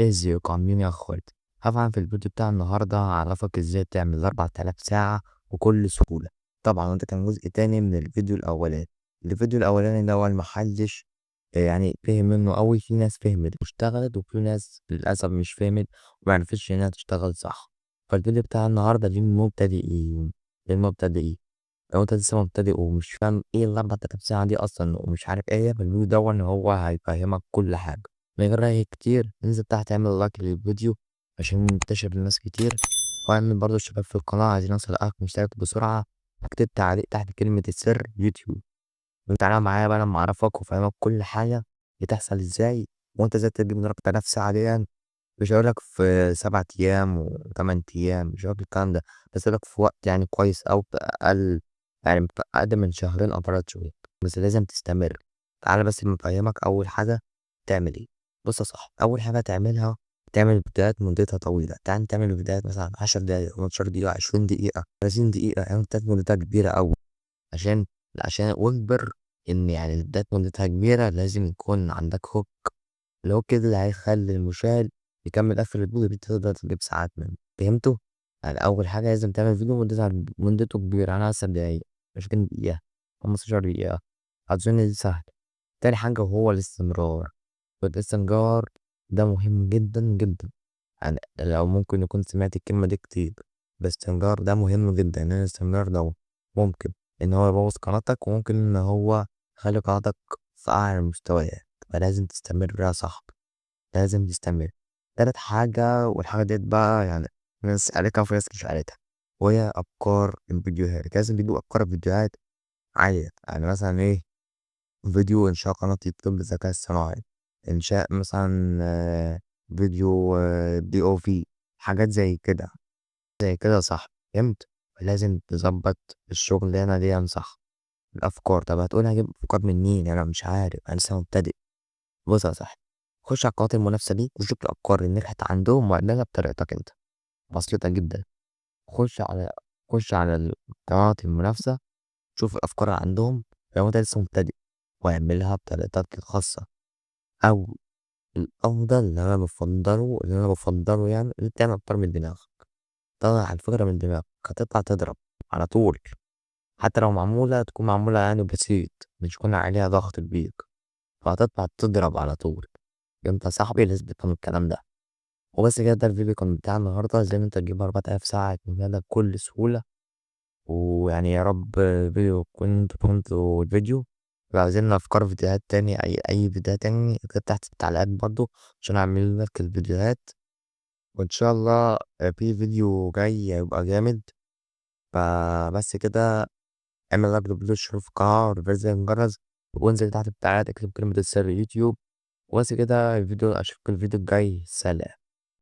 ازيكم عاملين ايه يا اخواتي؟ طبعا في الفيديو بتاع النهارده هعرفك ازاي تعمل 4000 ساعة وكل سهولة. طبعا انت كان جزء تاني من الفيديو الاولاني. الفيديو الاولاني ده هو محدش يعني فهم منه قوي. في ناس فهمت واشتغلت وفي ناس للاسف مش فهمت ومعرفتش انها تشتغل صح. فالفيديو بتاع النهارده للمبتدئين. لو انت لسه مبتدئ ومش فاهم ايه ال4000 ساعة دي اصلا ومش عارف ايه هي، فالفيديو ده ان هو هيفهمك كل حاجة من غير رأي كتير. انزل تحت اعمل لايك للفيديو عشان ينتشر لناس كتير، واعمل برضو اشتراك في القناة عايزين نوصل لألف مشترك بسرعة. اكتب تعليق تحت كلمة السر يوتيوب، وتعالى معايا بقى لما اعرفك وافهمك كل حاجة بتحصل ازاي وانت ازاي تجيب من 4000 ساعة دي. مش هقولك في 7 أيام و8 أيام، مش هقولك الكلام ده، بس هقولك في وقت يعني كويس أو بأقل، يعني بأقل من شهرين أو 3 شهور. بس لازم تستمر. تعالى بس نفهمك أول حاجة تعمل إيه. بص يا صاحبي، أول حاجة تعملها تعمل فيديوهات مدتها طويلة. تعال تعمل فيديوهات مثلا 10 دقايق 15 دقيقة 20 دقيقة 30 دقيقة، يعني فيديوهات مدتها كبيرة أوي. عشان واجبر إن يعني الفيديوهات مدتها كبيرة لازم يكون عندك هوك. الهوك كده اللي هيخلي المشاهد يكمل قفل الفيديو دي، تقدر تجيب ساعات منه. فهمتوا؟ يعني أول حاجة لازم تعمل فيديو مدته كبيرة، يعني 10 دقايق 20 دقيقة 15 دقيقة. أظن دي سهلة. تاني حاجة وهو الاستمرار. والاستمرار ده مهم جدا جدا. يعني لو ممكن يكون سمعت الكلمة دي كتير، الاستمرار ده مهم جدا، لأن الاستمرار ده ممكن إن هو يبوظ قناتك وممكن إن هو يخلي قناتك في أعلى المستويات. فلازم تستمر يا صاحبي، لازم تستمر. تالت حاجة، والحاجة ديت بقى يعني ناس قالتها وفي ناس مش قالتها، وهي أفكار الفيديوهات. لازم تجيب أفكار الفيديوهات عالية. يعني مثلا إيه؟ فيديو إنشاء قناة يوتيوب بالذكاء الصناعي، إنشاء مثلا فيديو بي أو في، حاجات زي كده صح. فهمت؟ لازم تظبط الشغلانة دي صح. الأفكار، طب هتقول هجيب أفكار منين؟ أنا مش عارف، أنا لسه مبتدئ. بص يا صاحبي، خش على القنوات المنافسة ليك وشوف الأفكار اللي نجحت عندهم واعملها بطريقتك أنت. بسيطة جدا. خش على خش على القنوات المنافسة، شوف الأفكار اللي عندهم لو أنت لسه مبتدئ واعملها بطريقتك الخاصة. أو الأفضل اللي أنا بفضله يعني اللي تعمل أفكار من دماغك. طلع الفكرة من دماغك هتطلع تضرب على طول. حتى لو معمولة تكون معمولة يعني بسيط، مش يكون عليها ضغط كبير، فهتطلع تضرب على طول. انت صاحبي لازم تفهم الكلام ده. وبس كده، ده الفيديو كان بتاع النهاردة، ازاي انت تجيب 4000 ساعة من بكل سهولة. ويعني يا رب الفيديو كنت فهمتوا الفيديو. لو عايزين أفكار فيديوهات تاني، أي فيديو تاني اكتب تحت في التعليقات برضو عشان أعمل لك الفيديوهات. وإن شاء الله في فيديو جاي هيبقى جامد. فبس كده، اعمل لايك للفيديو، اشترك في القناة وتفعيل زر الجرس، وانزل تحت في التعليقات اكتب كلمة السر يوتيوب. وبس كده الفيديو، أشوفك الفيديو الجاي، سلام.